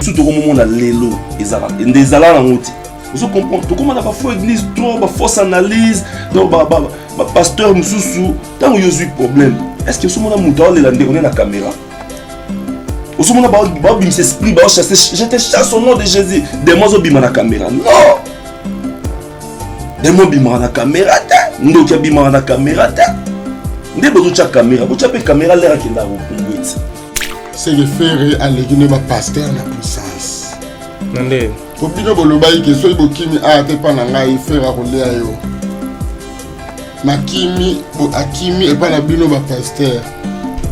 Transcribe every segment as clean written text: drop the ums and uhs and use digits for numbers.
Surtout au moment où la lélo, des alars en route. Vous comprenez? Tout comme on a parfois église, trop, fausse analyse, non, pasteur, moussou, tant qu'il y a eu problème. Est-ce que ce moment où on est la caméra? Au ce moment où on s'esprit, je te chasse au nom de Jésus. Des mots au bima la caméra. Non! Des mots bima la caméra. Nous qui bima la caméra. Nous avons une caméra. Vous avez une caméra l'air qui est là. C'est le faire à l'église de pasteur na puissance. Nandé. Pour bien que le bail que soit bokimi a été pas na ngai faire à rouler ayo. Makimi ou akimi et pas la bino ba pasteur.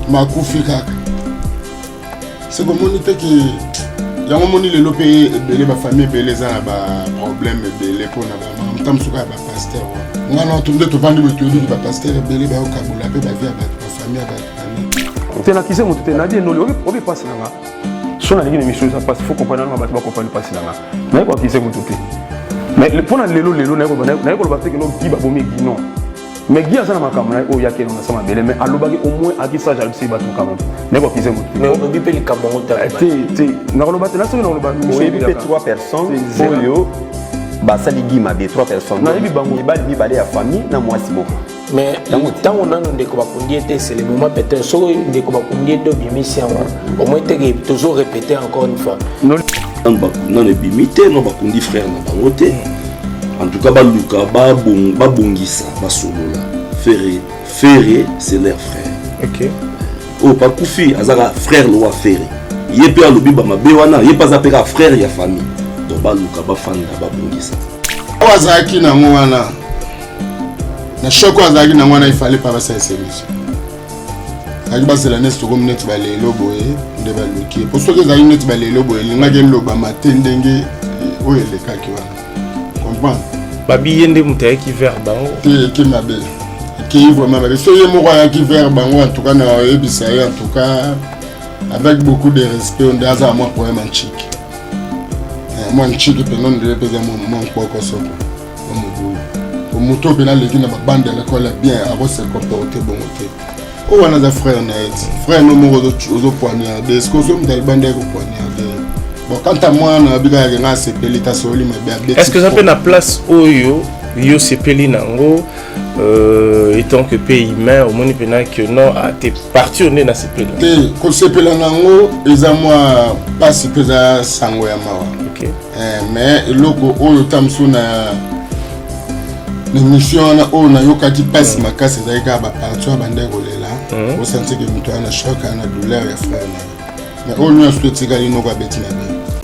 Makufi kaka. C'est comme on était qui ya ngomoni le lopé belé ba famille belé za ba problème belé pour na ba mtam suka ba pasteur. Ngana tumde to vandi betu ba pasteur belé ba okabula pe ba via ba famille ba. Tu as qui c'est mon tuteur Nadie non le on passe là. Si on a une émission ça passe faut comprendre on va comprendre passer là. Mais quoi qui c'est mon tuteur. Mais pour na lelo na ko ba te que no gi ba bomi gi non. Mais Guy a ça dans ma caméra, il y a quelqu'un qui m'a mais à l'obagi au moins à qui ça j'ai le bateau quand même. N'est-ce pas qui c'est mais on peut le Cameroun. Dans le bateau là c'est dans le bateau. On a 3 personnes. Polio, ça Guy m'a dit 3 personnes. Non, il va aller à famille, na moi c'est bon. Mais tant on a des copains c'est le moment peut-être sur des copains de bimission au moins toujours répéter encore une fois. Non les bimité non pas qu'on frère na bangoté. En tout cas, Baluka, Babongisa, Basolola, Ferré, c'est leur frère. Ok. Oh, pas Koufi, Azara, frère Loa Ferré. Il est pas le biba, ma béwana, il est pas appelé frère, il y a famille. Donc, Baluka, Bafanda, Babongisa. Wazaki na mwana. Na shoko Wazaki na mwana, il fallait pas passer ces émissions. Agiba c'est la nest comme net balé loboé, de baluki. Pour ceux qui ont net balé loboé, il y a un loba matin dengue, où est le cas qui va. Babi yende mutaye qui vers bango qui m'a belle qui vraiment mais soyez moi qui vers bango en tout cas na ebisa en tout cas avec beaucoup de respect on daza moi pour un chic moi chic pe non de pesa mon poko soko au moto pe na leki na bande la colle bien à se comporter bon côté o wana za frère na eti frère no mo ozo poignarder est-ce que zo mdal bande ko poignarder. Bon, quant à moi, est-ce que ça peut la place où yo sepeli nango étant que pays humain au monde pena que non a été parti on est dans sepeli. Ko sepeli nango ezamwa passe pesa sango ya mawa. OK. Mais loko oyo tamso na mission na o na yokati passe makasi zaika ba parti bande kolela. Au senti que muto ana choc ana douleur ya frère na. Mais on lui a souhaité gagner nos bêtis là.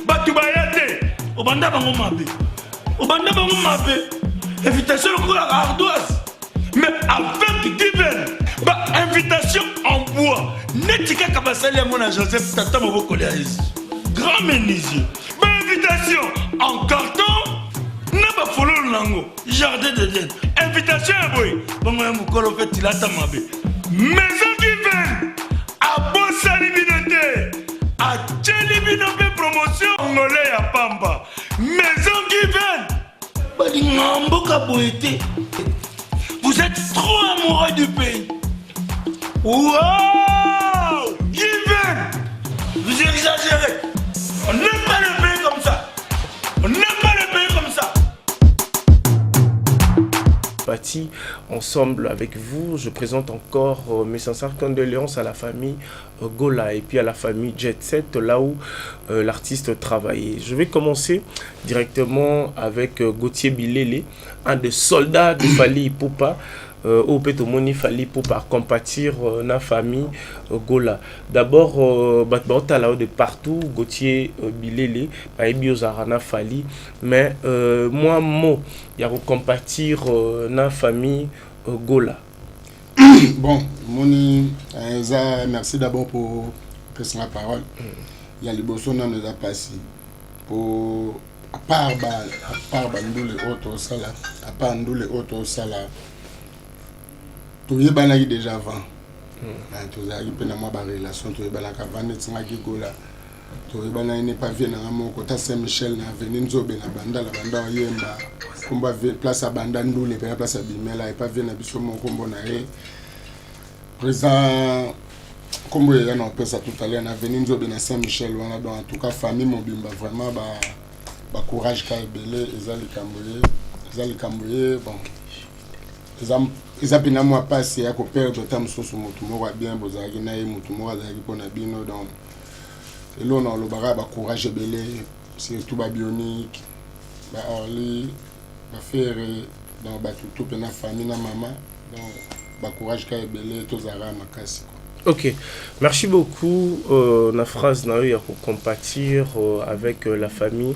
Batu bayate, obanda bango mabe. Obanda bango mabe. Invitation au la ardoise. Mais avec Given, ba invitation en bois. Netika kabasali à mon Joseph Tata Moboko Léaïs. Grand menuisier. Ba invitation en carton. Na ba follow nango. Jardin de Dieu. Invitation à boy. Bango ya mukolo fait tilata mabe. Maison Given. A bossa libinoté. A Tchelibinope promotion Angolais à Pamba. Maison Given. Badingamboka Boété. Vous êtes trop amoureux du pays. Wow! Given. Vous exagérez. On n'aime pas le pays comme ça. On n'aime pas le pays comme ça. Parti ensemble avec vous, je présente encore mes sincères condoléances à la famille Gola et puis à la famille Jet Set, là où l'artiste travaillait. Je vais commencer directement avec Gauthier Bilele, un des soldats de Fally Ipupa, au Petomoni Fally Ipupa, compatir na famille Gola. D'abord, de partout, Gauthier Bilele, na Fally, mais moi, il y a compatir na famille Gola. Bon, Moni, merci d'abord pour la parole. Il y a les bossons dans nous a passé. Pour à part nous les autres sala, à part nous les autres sala. Tout y est déjà avant. Tout ça y est moi relation tout y est avant d'être Gola. Tout y est n'est pas venu à mon côté Saint-Michel na venu nzobe na banda la banda yemba. Combat place à banda ndule place à bimela et pas venu à biso mon combo na président comme il y a tout à l'heure, on a venu à Saint-Michel, donc en tout cas, famille Mobimba, vraiment, bah, courage quand il est, ils ont cambré, bon. Ils ont bien moi passé à perdre temps sur ce motumo bien bozaki na motumo azaki pona bino donc et là on a le bara ba courage belé surtout ba bionique ba orli ba faire donc ba tout pena famille na maman donc ba courage quand belé to zara makasi. Ok, merci beaucoup. La phrase n'a eu à compatir avec la famille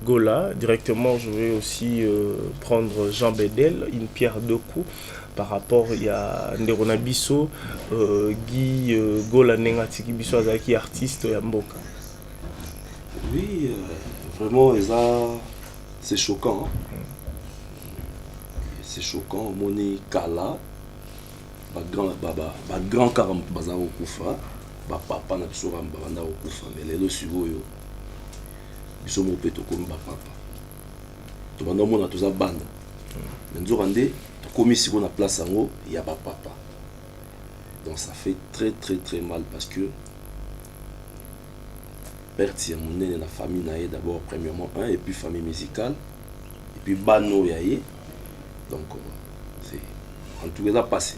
Gola. Directement, je vais aussi prendre Jean Bedel, une pierre deux coups. Par rapport, il y a Nderona Bisso, Guy Gola Nengatiki Bisso Azaki, artiste Yamboka. Oui, vraiment, c'est choquant. Hein. C'est choquant. Moni Kala. Grand karam baza okufa ba papa na biso ramba banda okufa mais lelo sikoyo biso mo peto comme ba papa to banda mona toza banda nzoka nde to komi siko na place yango ya ba papa donc ça fait très mal parce que perte ya monene na famille na ye d'abord premièrement et puis famille musicale et puis bano ya ye donc c'est en tout cas passé.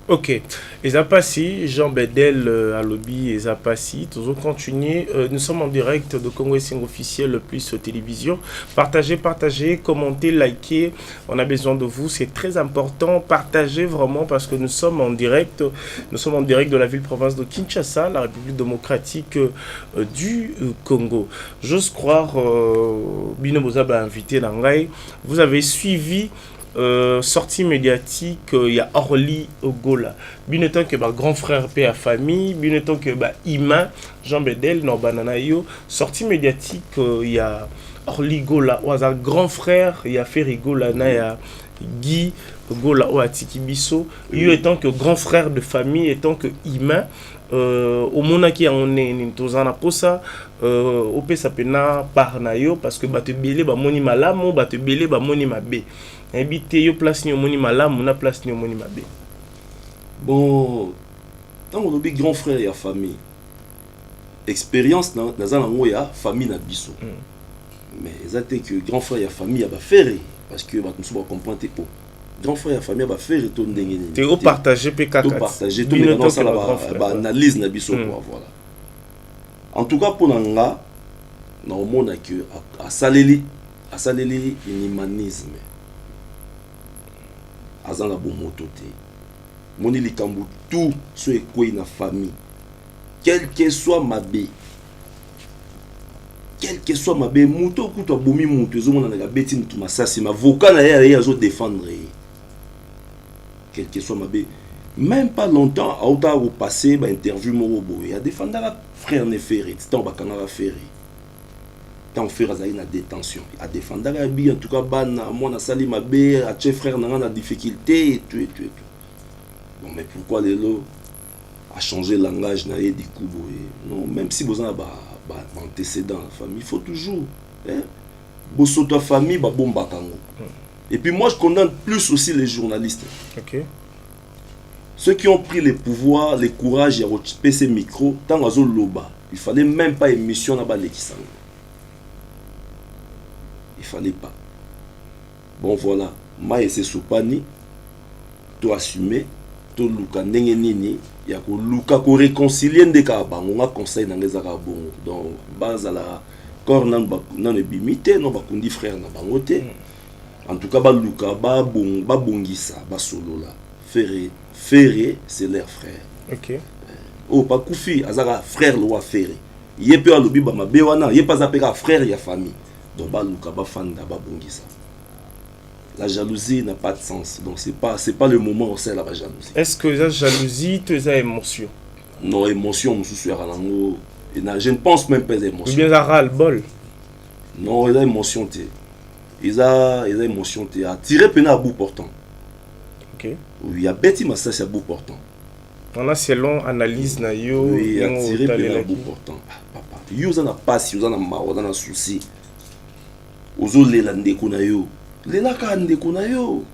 Ok, Ezapassi, Jean Bedel à lobby, Ezapassi, toujours continuer. Nous sommes en direct de Congo Sing officiel plus télévision. Partagez, commentez, likez. On a besoin de vous, c'est très important. Partagez vraiment parce que nous sommes en direct. Nous sommes en direct de la ville-province de Kinshasa, la République démocratique du Congo. J'ose croire, Bino Bozaba invité Langai. Vous avez suivi. Sortie médiatique, il y a Orly Gola. Bien étant que grand frère P à famille, bien étant que Ima, Jean Bedel, non banana yo. Sortie médiatique, il y a Orly Gola, ou un grand frère, il y a Ferry Gola, il y a Guy Gola, ou Atiki Bisso. Yo étant que grand frère de famille, étant que Ima. Au monaki on est tozana posa au pesa pena par nayo parce que te belé ba moni malamu te belé ba moni mabe habité yo place ni moni malamu na place ni moni mabe. Bon tant on obi grand frère et famille expérience na zana ngoya famille na biso mais exacté que grand frère et famille ba faire parce que ba nous ba comprendre pour grand frère et famille va faire retour ndengeni te au partager PK4 tout partager tout maintenant ça la analyse na biso voilà en tout cas pour nanga na omona que a saleli humanisme azanga bon moto te moni likambu tout so ekoi na famille quel que soit mabe moto kuto bomi moto ezomona na beti mutu masasi ma vocal na ya zo défendre quel que soit mabe même pas longtemps à autant au passé ba interview mo boye ya défendre la frère Neferit tant ba kanara ferry tant frère azali na détention a défendre la bi en tout cas bana mona sali mabe a chef frère na difficulté et tout bon mais pourquoi lelo a changé langage na di kubo non même si vous en antécédent la famille il faut toujours bosso ta famille ba bomba kango. Et puis moi je condamne plus aussi les journalistes. OK. Ceux qui ont pris les pouvoirs, les courages à occuper ces micros, tant à loba, il fallait même pas émission là-bas les Kisang. Il fallait pas. Bon voilà, moi et c'est soupani, to assumer, to luka nini, ya ko luka ko réconcilier ndeka bango nga conseil na ngeza ka bongo. Donc bazala corps nan ebimité non ba kundi frère na bangote. En tout cas ba luka ba bongisa ba solo là. Ferré, c'est leur frère. OK. Oh, pas Koufi, azara frère le Ferré. Yé peut alobi ba mabe wana, yé pas apeka frère ya famille. Donc ba luka ba fanda ba bongisa. La jalousie n'a pas de sens. Donc c'est pas le moment où c'est la jalousie. Est-ce que la jalousie tu as émotion? Non, émotion je suis je ne pense même pas aux émotions. Ou bien ça ras le bol. Non, il a émotion té. Il a émotion té à tirer pena à bout portant. OK. Oui, il y a bêti ma ça c'est à bout portant. On a selon analyse na yo oui, a tiré pena à bout portant. Papa, yo za na passe, yo za na maro, za na souci. Ozo lela ndeko na yo. Lela ka ndeko na yo.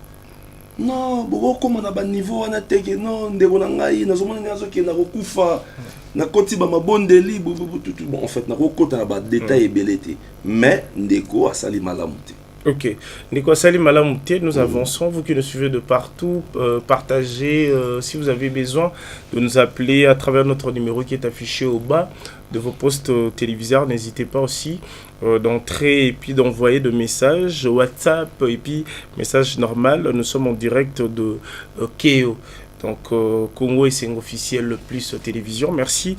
non bokokoma na baniveau wana teke non ndeko na ngai nazomona ngai azokende nakokufa nakoti bamabondeli bon en fait nakokota na badetail ebele te mais ndeko asali malamu te. Ok. Nicolas Salim Malamouté, nous avançons. Vous qui nous suivez de partout, partagez. Si vous avez besoin de nous appeler à travers notre numéro qui est affiché au bas de vos postes téléviseurs, n'hésitez pas aussi d'entrer et puis d'envoyer de messages WhatsApp et puis message normal. Nous sommes en direct de KO. Donc, Congo et c'est officiel le plus télévision. Merci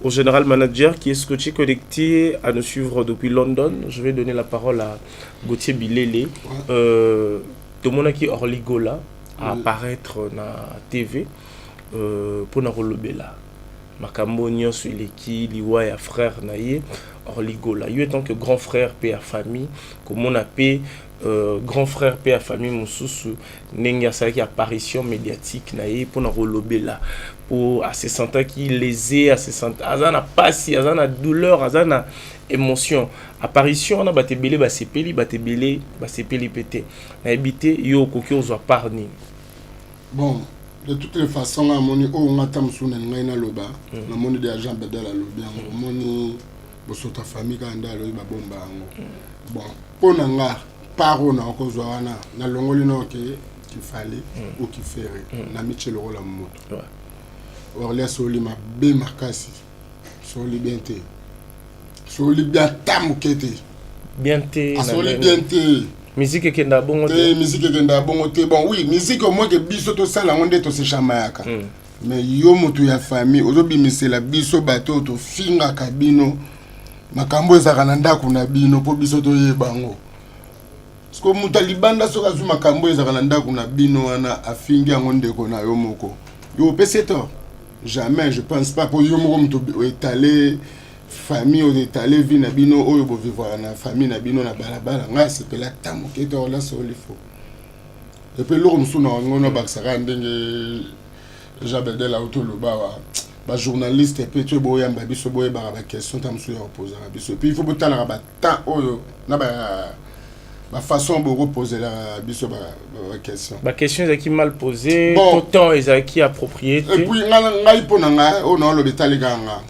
au général manager qui est scotché connecté à nous suivre depuis London. Je vais donner la parole à Gauthier Bilele. De mon qui Orly Gola à apparaître na TV pour na rolobela. Makambo nyonso ileki liwa ya frère naye Orly Gola. Yo étant que grand frère père famille, comme on appelle grand frère père famille mosusu nenga sa qui apparition médiatique naye pour na rolobela pour à se sentir qui lésé à se sentir azana passi azana douleur azana émotion apparition na batebele ba sepeli pété na habité yo koki ozo parni. Bon, de toutes les façons à moni o ngata musuna ngai na loba na moni de agent bedela lobi ngo moni bosota famille ka ndalo ba bomba ngo bon pona nga paro na okozwa wana na longoli no ke qu'il fallait ou qu'il ferait na michelo la moto Orly soli ma be makasi soli bienté soli bien tamukete bienté soli bienté musique kenda bongo te musique kenda bongo te bon oui musique au moins que biso to sala ngonde to se chamayaka mais yo moto ya famille ozobi misela biso bato to finga kabino makambo ezaka na ndako na bino po biso to yebango sko muta libanda soka zu makambo ezaka na ndako na bino wana afingi yango ndeko na yo moko yo pese to jamais je pense pas pour yo moko muto étaler famille au étaler vie na bino oyo bo vivre na famille na bino na balabala nga c'est que la tamo ke to la soli fo et puis l'homme sous na ngono baksaka ndenge jabede la auto lo ba journaliste et puis tu boya mbabiso boya ba question tamsu ya opposer biso puis il faut botala ba temps oyo na ba façon de reposer la biso ba question. Ba question est qui mal posée, bon, temps est qui approprié. Et puis nga ipona nga o na lo betali ganga.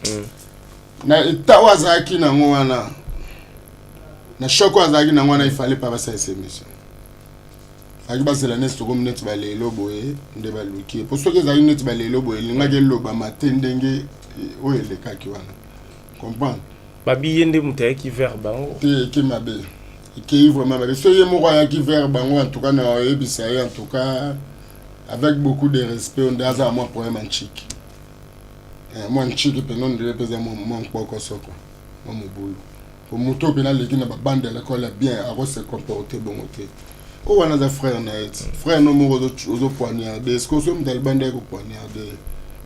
Na itawa zaki na ngwana. Na shoko azaki na ngwana il fallait pas passer cette émission. Aki ba c'est la next comme net ba lelo boye nde ba luki. Pour ceux qui zaki net ba lelo boye linga gelo ba matendenge o ele kaki wana. Comprendre? Ba biyende mutaye ki verba. Ki mabe. Qui vraiment soyez moi qui vers bango en tout cas na ebisa en tout cas avec beaucoup de respect on daza moi pour un chic moi chic pe non de représenter mon poko soko mon boulot pour moto pe na leki na bande la colle bien à se comporter bon côté o wana za frère na frère no mo ozo poignarder est-ce que so mdal bande ko poignarder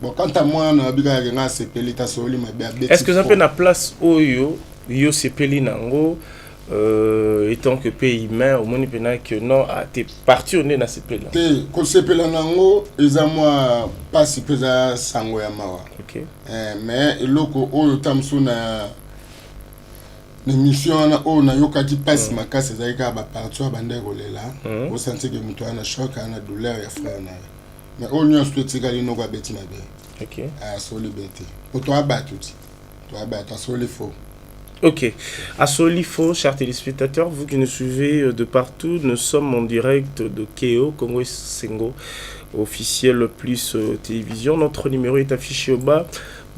bon quant à moi na biga nga se pelita soli ma bien est-ce que ça peut na place oyo yo se peli nango étant que pays humain au moins il peut que non à tes parties on est dans ce pays là que ce pays là nango ils moi pas si pesa sango ya mawa OK mais loko oyo tamsu na mission na o na yoka qui passe makasi zaika ba partout abande kolela au sentir que muto ana choc ana douleur ya frère na mais on y a souhaité gali no ba beti na be OK à solidarité pour toi battu toi battu soli faux. Ok, à Solifo, chers téléspectateurs, vous qui nous suivez de partout, nous sommes en direct de KO, Congo Sengo, officiel plus télévision. Notre numéro est affiché au bas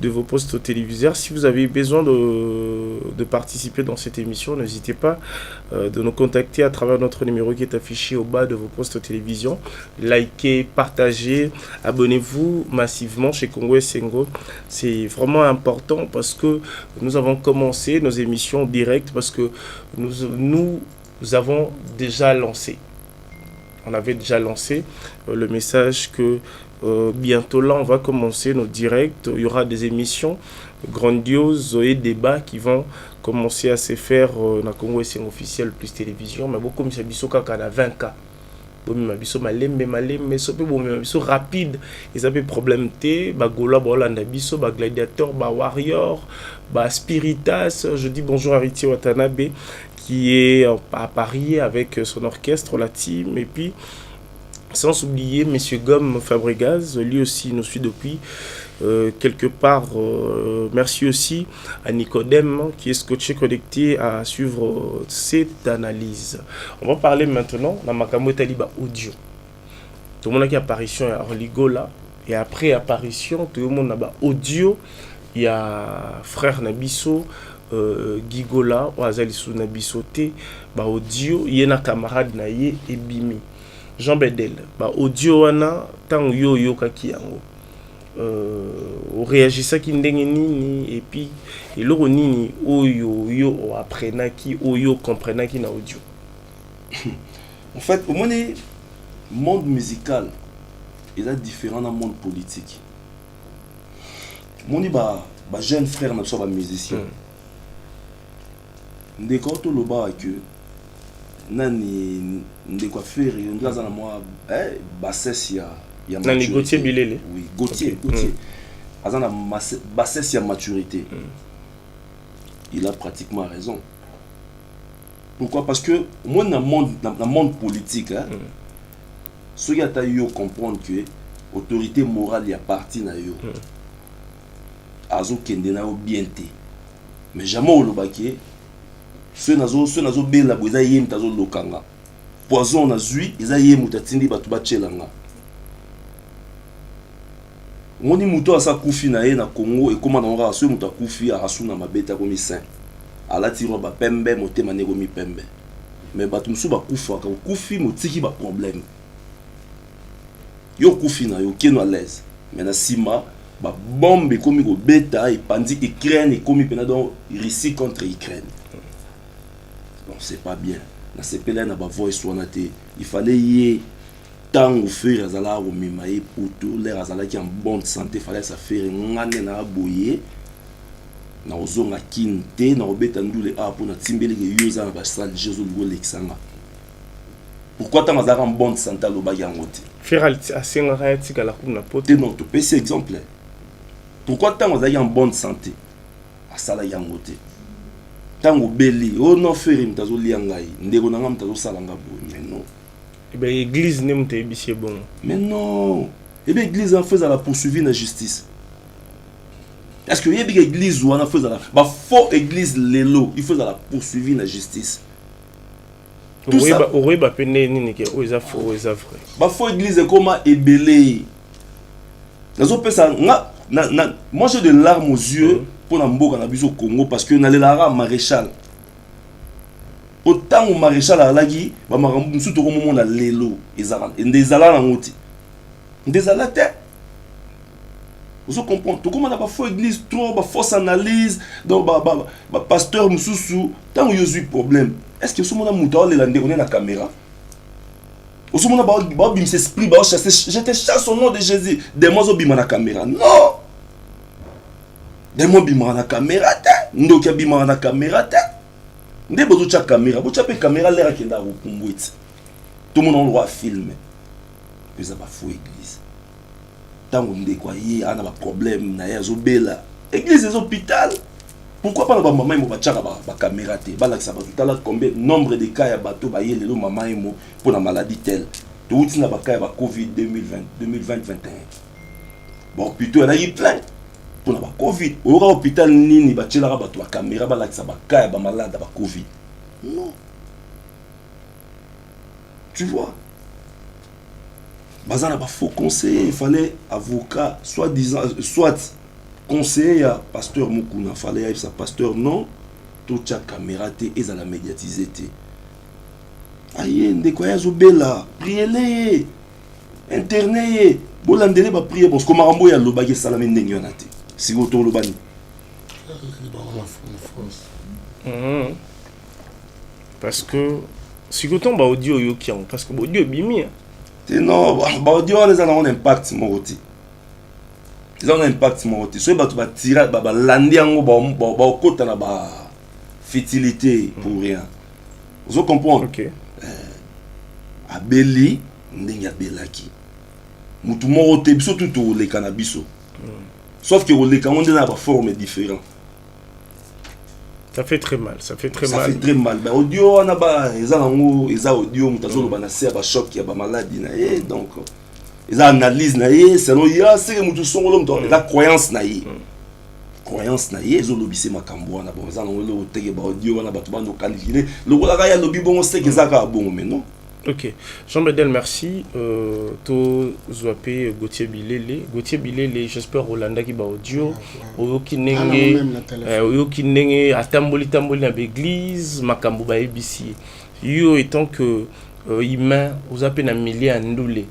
de vos postes téléviseurs. Si vous avez besoin de participer dans cette émission, n'hésitez pas de nous contacter à travers notre numéro qui est affiché au bas de vos postes télévision. Likez, partagez, abonnez-vous massivement chez Congo Sengo. C'est vraiment important parce que nous avons commencé nos émissions directes parce que nous avons déjà lancé. On avait déjà lancé le message que bientôt là on va commencer nos directs, il y aura des émissions grandioses et débats qui vont commencer à se faire na Congo Sengo officiel plus télévision mais beaucoup comme ça biso kaka na 20K bomi biso malembe so pe bomi biso rapide et ça peut problème té ba gola ba Holanda biso ba gladiateur ba warrior ba spiritas. Je dis bonjour à Riti Watanabe qui est à Paris avec son orchestre la team et puis Sans oublier M. Gomme Fabregas, lui aussi nous suit depuis quelque part. Merci aussi à Nicodème qui est scotché connecté à suivre cette analyse. On va parler maintenant de Makambo Taliba audio. Tout le monde a une apparition à Orligola et après apparition, tout le monde a audio. Il y a frère Nabiso, Gigola, Oazalisu Nabiso T, audio, il y a un camarade Naye et Bimi. Jean Bedel, audio wana tant yo kaki yango. On réagit qui ndenge nini et puis eloko nini oyo apprenaki oyo comprenaki na audio. En fait, au moins le monde musical il est différent du monde politique. Mon jeune frère n'a pas musicien. Ndeko to loba que nani ndeko faire ndaza na moi bassesse ya nani Gauthier Bilele. Oui, Gauthier. Azana bassesse ya maturité. Il a pratiquement raison. Pourquoi? Parce que moi dans le monde politique ceux qui ont eu comprendre que l'autorité morale y a parti na yo. Azo kende na yo bien te. Mais jamais au lobaki ceux nazo bela boza yem tazo lokanga. Poison na zui eza yem utatindi batu bachelanga. Moni muto asa kufi na ye na Congo et comment on va ceux muta kufi a asuna mabeta komi saint. Ala tiro ba pembe motema nego mi pembe. Mais batu musu ba kufa ka kufi motiki ba problème. Yo kufi na yo keno à l'aise. Mais na sima ba bombe komi ko beta et pandi Ukraine et komi pena donc Russie contre Ukraine. Bon, c'est pas bien. Na sepela na ba voice wana te. Il fallait y tant au faire azala au mimaye pour tout l'air azala qui en bonne santé fallait ça faire ngane na boyer. Na ozonga kinte na obeta ndule a pour na timbele ke yoza na ba salle Jésus le Alexandre. Pourquoi tant azala en bonne santé lo ba yangote? Faire asenga tika la kuna pote. Non, tu peux c'est exemplaire. Pourquoi tant azala en bonne santé? Asala yangote. Tango beli o no faire mtazo liangai ndeko nanga mtazo salanga bo mais non. Eh ben l'église n'est pas bien bon. Mais non. Eh bien l'église en faisant la poursuivre la justice. Est-ce que l'église ou en faisant la faux église lelo, il faut la poursuivre la justice. Tout ça. Oui, bah peine ni que oui ça faux, oui ça vrai. Bah faux église comment ébélé. Les autres ça moi j'ai des larmes aux yeux pour n'amboka na biso Congo parce que na lara maréchal. Autant au maréchal à lagi, ba marambu musu to komo na lelo ezala ndezala na ngoti. Ndezala te. Vous comprenez tout comment na ba faux église trop ba fausse analyse donc ba pasteur mususu tant yo eu problème. Est-ce que ce monde a muta le lande on est na caméra? Au ce moment ba bim s'esprit ba chasser je te chasse au nom de Jésus. Des mots bima na caméra. Non. Des mots bima na caméra te. Ndoka bima na caméra te. Ndé bozo cha caméra, bozo pe caméra l'air qui est là au Congoït. Tout le monde a le droit de filmer. Mais ça va faux église. Tant qu'on dit quoi, il y a un problème, il y a bela. Église et hôpital. Pourquoi pas la maman il va chaka ba caméra te. Ba la ça va tout à l'heure combien nombre de cas ya bateau ba yé le maman imo pour la maladie telle. Tout na ba cas ba Covid 2021. Bon plutôt elle a eu plein. Pour la Covid, au hôpital nini ba tchela ba to caméra ba la ça ba ka ba malade ba Covid. Non. Tu vois. Bazana ba faux conseiller, il fallait avocat soit conseiller à pasteur Mukuna, fallait sa pasteur non, tout cha caméra té et la médiatiser té. Aïe, ndeko ya zobela, priez-les. Internet, bolandele ba prier parce que marambo ya lobaki salame ndenge yana té. Si vous tournez le bani. Parce que si vous tombez audio yokian, parce que audio bimi. Non, audio les a un impact moroti. Ils ont un impact moroti. So tu vas tirer ba landi ango ba kota na ba fertilité pour rien. Vous comprenez? OK. Abeli ndenge abelaki. Mutu moroti biso tout le cannabis. Sauf que les camons ont des formes différentes. Ça fait très mal, ça fait très ça mal. fait très mal. Ben audio on a ba eza nango eza audio mutazo ba na se ba choc ya ba maladie na ye donc eza analyse na ye selon ya c'est que mutu songolo mutu la croyance na ye. Croyance na ye ezo lobise makambo wana bon eza nango le teke ba audio wana ba to bando calculer le kola ka ya lobi bon c'est que ça ka bon mais non. Ok, Jean-Bedel, merci. To Zouapé Gauthier Bilele. Gauthier Bilele, j'espère Rolanda qui va audio. Oyoki Nenge, Atamboli Tamboli na l'église, Makambo ba EBC. Yo étant que humain, vous appelez na millier andoulé.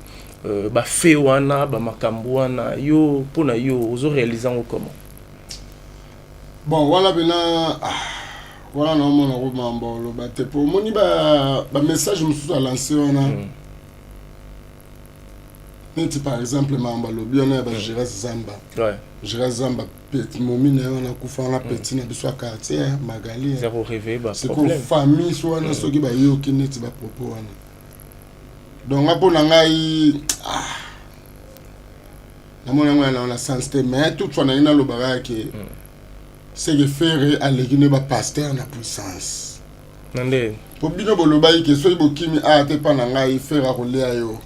Ba fe wana, ba makambo wana, yo pona yo, ozo réalisant comment? Bon, voilà bena voilà non mon romambo lo batte pour moni ba message mususu a lancé wana. Neti par exemple mamba lo biona ba Gérard Zamba. Ouais. Gérard Zamba petit momine wana kufa na petit na biso quartier Magali. Zéro rêvé ba c'est que problème. famille soit na soki ba yo ki neti ba propos wana. Donc apo na ngai na mona ngwana na sensibilité mais tout soit na ina lo baraki. C'est que faire à l'église ba pasteur na puissance. Nande. Pour bino bolobai ke soyi bokimi te pa na ngai faire a roler yo.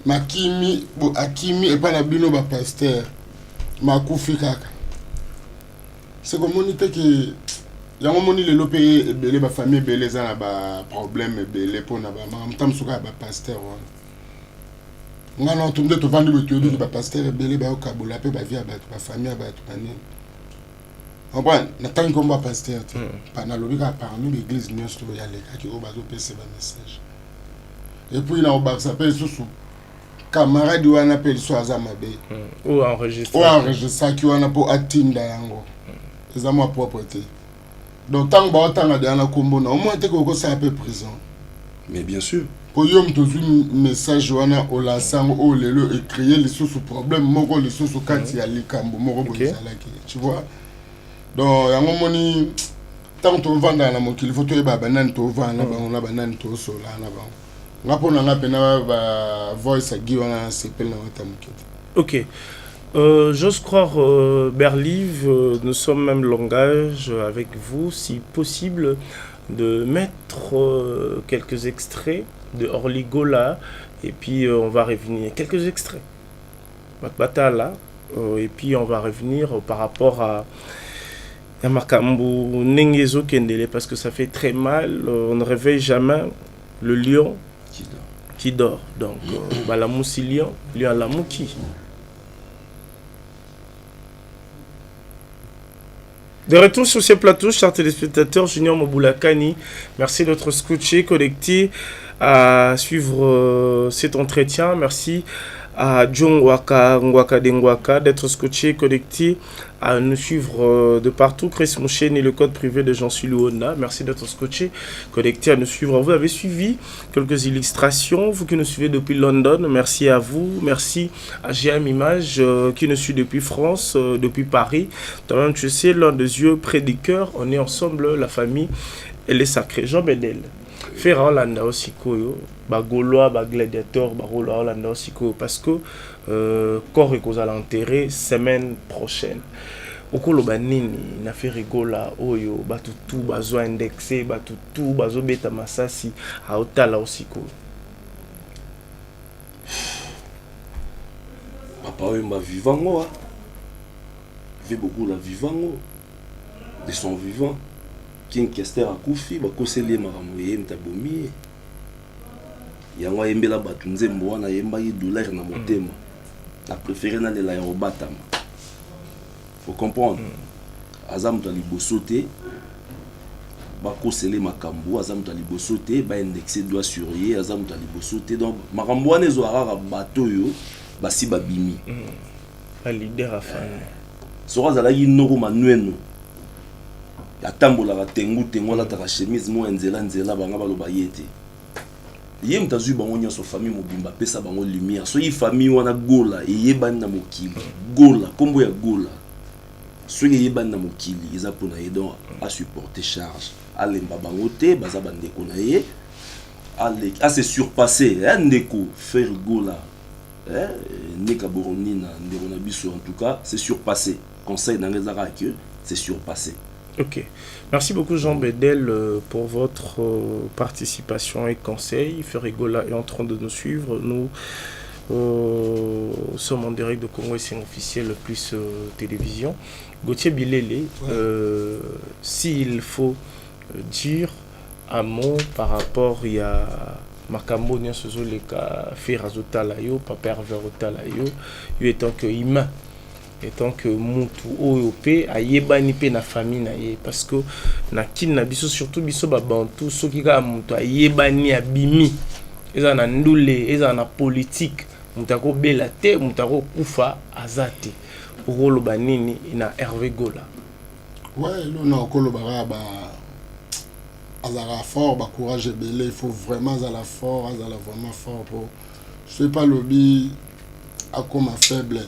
Makimi bo akimi e pa na bino ba pasteur makufi kaka. C'est comme on dit que yango moni le lopé belé ba famille belé za na ba problème belé pour na ba mam suka ba pasteur wana. Ngana tumde to vandi bo tuodi ba pasteur belé ba okabola pe ba via ba famille ba to nani. On prend n'attend comme pasteur pendant le week-end parmi l'église nous sommes allés qui au bateau PC un message et puis là on va s'appeler sous camarade ou on appelle soit Zamabe ou enregistré qui on a pour atteindre yango les amours propreté donc tant que on a dans la combo au moins t'es que ça un peu prison Mais bien sûr. pour yom tous un message wana au lancement au lelo et créer les sous problème moko les sous quand il y a les cambo moko tu vois. Donc, il y a un moment tant que tu vends dans la moquille, il faut que tu aies banane, tu vends là-bas, on a banane, tu as là-bas. On a pour la voice à Guy, on a CP dans ta moquette. Ok. J'ose croire, Berlive, nous sommes même langage avec vous, si possible, de mettre quelques extraits de Orligola, et puis on va revenir. Quelques extraits. Batala, et puis on va revenir par rapport à Yamakambu Nengezo Kendele, parce que ça fait très mal. On ne réveille jamais le lion qui dort. Donc, la moussi lion à la mouki. De retour sur ce plateau, chers téléspectateurs, Junior Moboulakani, merci d'être scotché, connecté à suivre cet entretien. Merci à John Ngwaka Dengwaka d'être scotché, connecté, à nous suivre de partout. Chris Mouchen et le code privé de Jean-Sully Honda. Merci d'être scotché, connecté, à nous suivre. Vous avez suivi quelques illustrations. Vous qui nous suivez depuis London, merci à vous. Merci à GM Image qui nous suit depuis France, depuis Paris. Toi-même, tu sais, l'un des yeux près du cœur. On est ensemble, la famille, elle est sacrée. Jean-Bedel. Faire Hollanda aussi koyo ba Gaulois ba gladiateur ba Gaulois Hollanda aussi koyo parce que corps et à l'enterrer semaine prochaine okolo ba nini na fait rigola oyo ba tout bazo indexé ba tout bazo beta masasi a otala aussi koyo papa oyo mba vivant moi fait beaucoup la vivant de son vivant King Kester akufi bakoseli makambo ye mtabomi yango yembela batu nzembo wana yemba yi douleur na motema na préféré na lela ya obatama faut comprendre azam to liboso te bakoseli makambo azam to liboso te ba indexer doit sur ye azam to liboso te donc makambo wana ezo arara bato yo basi babimi a leader afan sora zalaki noko manueno atambola tengu la ta chemise mo nzela banga baloba yete ye mtazui bango nyonso famille mobimba pesa bango lumière so yi famille wana gola eyebani na mokili gola kombo ya gola so eyebani na mokili eza pona ye donc a supporter charge alemba bango te baza bandeko na ye a se surpasser ndeko faire gola ndeka boroni na ndeko na biso en tout cas c'est surpassé conseil na ngezaka que c'est surpassé Ok. Merci beaucoup Jean Bedel pour votre participation et conseils. Ferregola est en train de nous suivre. Nous sommes en direct de Congo et c'est officiel plus télévision. Gauthier Bilele, s'il faut dire un mot par rapport à Makambo Nyansozo Leka Ferrazotala yo, Papa Verotala yo, étant que humain. Étant que mutu OEP a yebani pe na famille na ye parce que na kin na biso surtout biso ba bantu soki ka mutu a yebani abimi eza na ndule eza na politique mutu ko bela te mutu ko kufa azate rolo banini na Hervé Gola ouais lo na okolo ba azara fort ba courage belé il faut vraiment azala fort azala vraiment fort pour c'est pas lobby a comme faible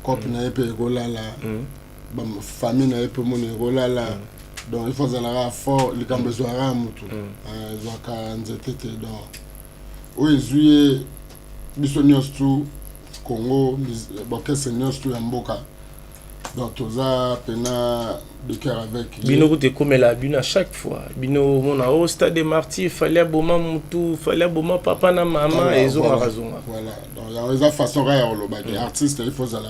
cop na yepe golala ba famille na yepe mon golala donc il faut zala fort li kambe zoara mutu zoaka nzetete donc o ezuye biso nyostu Congo boke senyostu ya mboka donc toza pena de cœur avec bino te comme la bino à chaque fois bino mona au stade des martyrs fallait boma mutu fallait boma papa na maman et zo razonga voilà donc il y a une façon rare le bac artiste il faut zala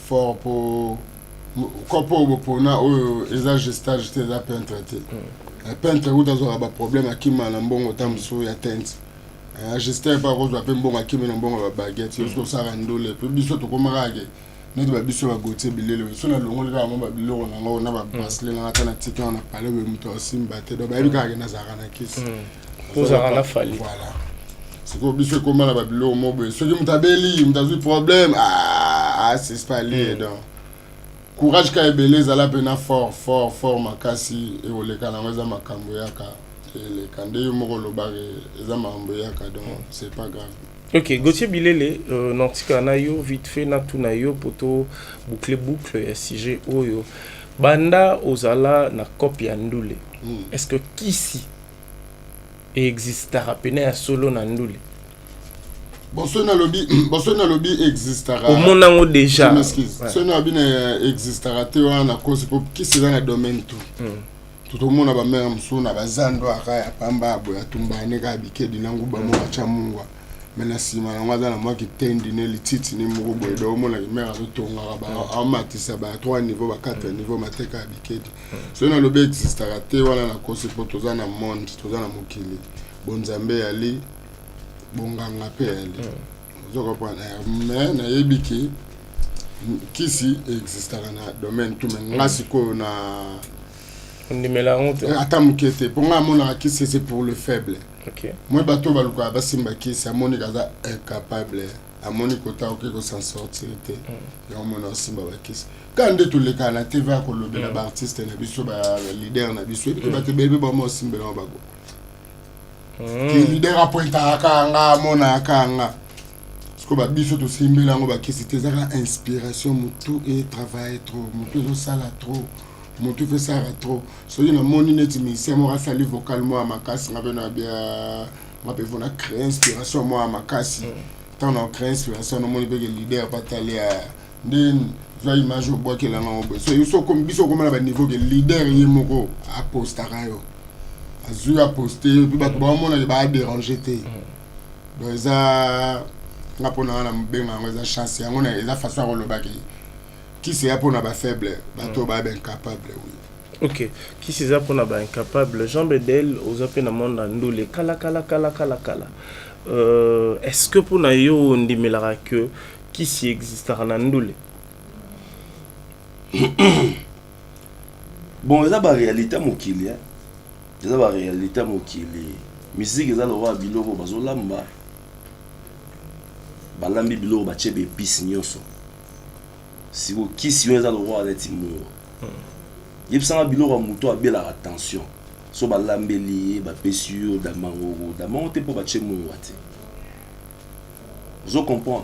fort pour kopo pona o eza gestage te za peintre te peintre ou dans un problème akima na mbongo tamso ya tente gesteur pas rose pe mbongo akima na mbongo ba baguette yo so sara ndole pe biso to komarage nous avons besoin de Gauthier Bilele. Si on a le monde là, on va billet, on a bracelet, on a un ticket, on a parlé de muto aussi batté. Donc il y a une Nazarana qui voilà. C'est que biso comment la billet au mobile. Ceux qui m'ont belli, m'ont eu problème. C'est pas lié donc. Courage quand Belé zala pena fort makasi et au le kanameza makambo yaka. Et les candés moko lo bare ezamambo yaka donc c'est pas grave. Ok, Gauthier Bilele, Nantika Nayo, vite fait, Natuna yo, poto, boucle, SIG, Oyo. Banda, Ozala, na copie Ndoule. Est-ce que Kisi existera pene à solo Ndoule? Bonsoir lobby existera. Au monde en déjà. Je m'excuse. Ce lobby existera. Tu vois, on a cause pour qui c'est dans le domaine tout. Tout le monde a même son abazando akaya pamba boya tumba nega bike dinangu ba mo chamungwa. Mena sima na mwaza na mwaki tendi ne lititi ni murubo do mo na mera rutonga ba amatisa ba 3 niveau ba 4 niveau mateka bikedi. So na lobby existera te wana na cause pour toza na monde toza na mokili. Bonzambe ali bonganga pe ali. Zo comprendre mais na yebiki kisi existera na domaine tout mais ngasiko na on dit mais la honte. Attends mukete pour moi mon qui c'est pour le faible. OK. Moi bateau baluka basimba qui c'est moni kaza incapable. A moni kota OK ko s'en sortir té. Ya mona simba bakisi. Quand de tous les cas la TV ko lobe na ba artiste na biso ba leader na biso et ba te bebe ba mo simba na bago. Qui leader a pointa akanga mona akanga. Parce que ba biso to simba ngo bakisi té za inspiration mutu et travail trop mutu ça la trop. Mon tout fait ça trop. So il y a mon net musicien moi sali vocal moi à ma casse on a bien moi peut on a créé inspiration moi à ma casse. Tant on a créé inspiration on est le leader pas aller à d'une image au bois que là on so ils sont comme biso comme là niveau que leader yemoko à poster yo. Azu a poster puis ba mon na ba déranger té. Donc ça ngapona na mbenga ngeza chance yango na eza façon le baki. Qui c'est pour n'a faible, bateau ba incapable oui. OK, qui c'est pour n'a incapable Jean Bedel aux appels monde ndule kala. Est-ce que pour na yo ndimelara que qui s'y existera na ndule? Bon, c'est la réalité mokili hein. C'est la réalité mokili. Musique ça le roi biloko bazolamba. Balambi biloko ba chebe pis nyoso. Si vous qui si vous êtes le roi d'être mort, il y a un biloko muto a bela attention. So ba lambeli, ba pesio, damango te pour ba che mon wate. Vous comprenez?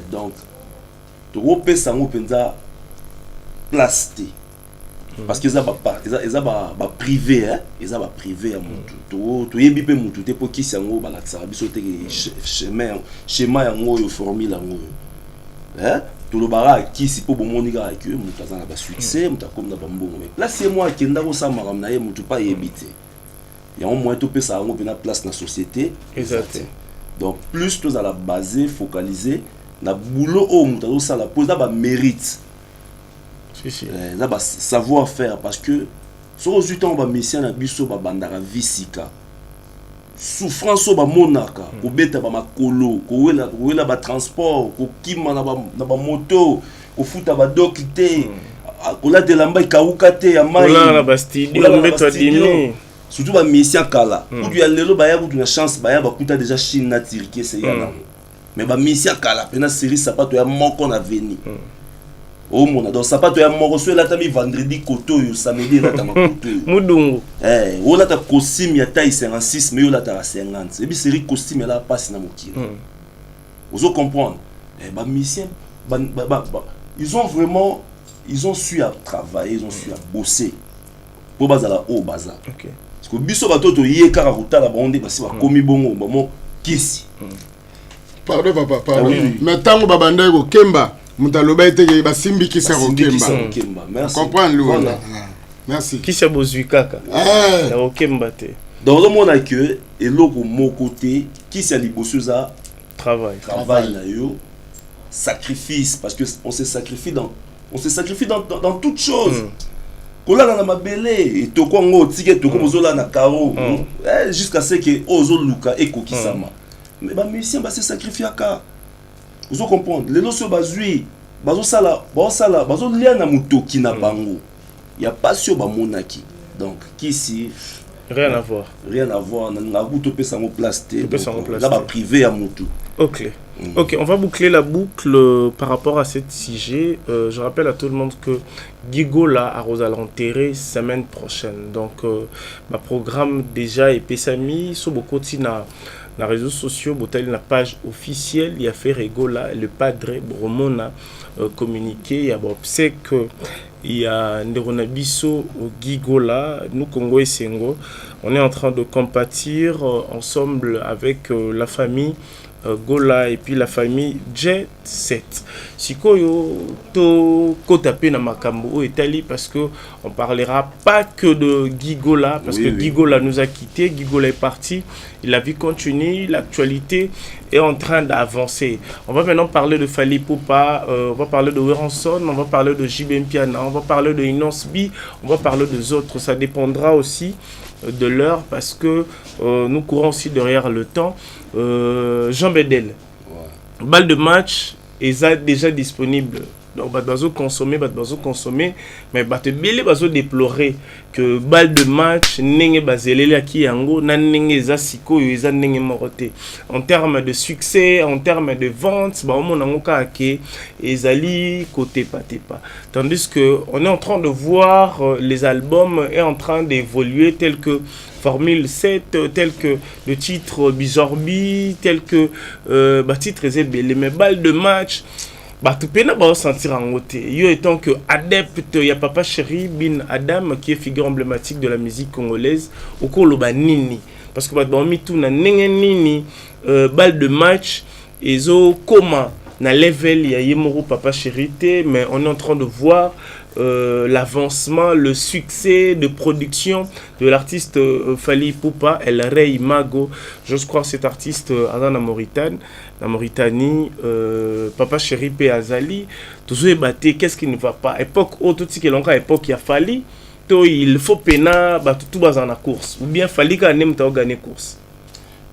Donc, tu repères ça mon penza plasté. Parce que ça va privé hein, ça va privé à mutu. Tu yebi pe mutu te pour qui sango ba la tsara biso te schéma yango yo formule yango. Hein? tolobara kisi po bomonika avec eux mutu azana ba succès mutu akomna ba mbongo mais place moi kenda ko sama ramna ye mutu pas yebite ya au moins to pesa ngo pena place na société exact donc plus tous à la base focaliser na boulot au mutu azo sala pose ba mérite si là ba savoir faire parce que so aux temps ba mission na biso ba bandara visika souffrance au ba monaka ko beta ba makolo ko wela ba transport ko kima na ba moto ko futa ba dokite ko la de lamba ikauka te ya mai na ba studio mbeto dimi surtout ba mission kala ou du lelo ba ya ku na chance ba ya ba kuta déjà Chine na Turquie c'est ya mais ba mission kala pena série sapato ya moko na veni oh mon donc sapato ya moko so la tami vendredi koto yo samedi la tama koto mudungu oh la ta costume ya taille 56 mais yo la ta 50 et puis série costume là passe na mokili vous comprendre ba mission ils ont su à travailler ils ont su à bosser pour bazala au bazar OK parce que biso bato to yé kaka kotala bonde basi ba komi bongo bamo kisi pardon papa pardon mais tango babanda ko kemba mutaloba eteke basimbi kisa ko kemba merci comprendre le merci kisa bozui kaka na ko kemba te dans le monde que eloko moko te kisa libosoza travail na yo sacrifice parce que on se sacrifie dans toute chose kolala na mabele et toko ngo tike toko mozola na karo jusqu'à ce que ozo luka ekokisama mais ba musicien ba se sacrifier ka vous comprendre les notions bazui bazosala bazolia na mutoki na bango il y a pas sur ba monaki donc qu'ici rien à voir na buto pesa mo place te là ba privé à mutu. OK. Ok, on va boucler la boucle par rapport à ce sujet. Je rappelle à tout le monde que Gigola a l'enterré semaine prochaine. Donc, ma programme déjà est Pessami. Sur beaucoup de les réseaux sociaux, la page officielle, il y a fait Regola, le padre Bromona communiqué. Il y a c'est que il y a Nderonabiso Gigola, nous Congo et Sengo. On est en train de compatir ensemble avec la famille Gola et puis la famille Jet 7. Sikoyo to kotape na makambo Italie parce que on parlera pas que de Gigola parce que Gigola nous a quitté, Gigola est parti, la vie continue, l'actualité est en train d'avancer. On va maintenant parler de Fally Ipupa, on va parler de Weranson, on va parler de JB Mpiana, on va parler de Inos B, on va parler des autres. Ça dépendra aussi de l'heure parce que nous courons aussi derrière le temps. Jean Bedel, balle de match est déjà disponible. Donc, bazo consommer, mais bazo déplorer que balle de match nenge bazelele aki yango na nenge za siko yeza nenge moroté. En termes de succès, en termes de ventes, ba on nangoka ke ezali côté patepa. Tandis que on est en train de voir les albums est en train d'évoluer tel que Formule 7, tel que le titre Bizorbi, tel que titre Zebele, mais balle de match. Tu peux sentir en côté. Yo étant que adepte, il y a Papa Chéri Bin Adam qui est figure emblématique de la musique congolaise au Koloba Nini. Parce que bah mis tout na nini balle de match et zo comment na level il y a Yemoro Papa Chéri mais on est en train de voir l'avancement, le succès de production de l'artiste Fally Ipupa, El Rey Mago. Je crois que cet artiste en Mauritanie, Papa Chéri P. Azali, toujours ébatté, qu'est-ce qui ne va pas? Époque, tout ce qui est encore époque, il y a Fally, il faut pena, tout bas en la course. Ou bien Fally quand même t'as gagné course.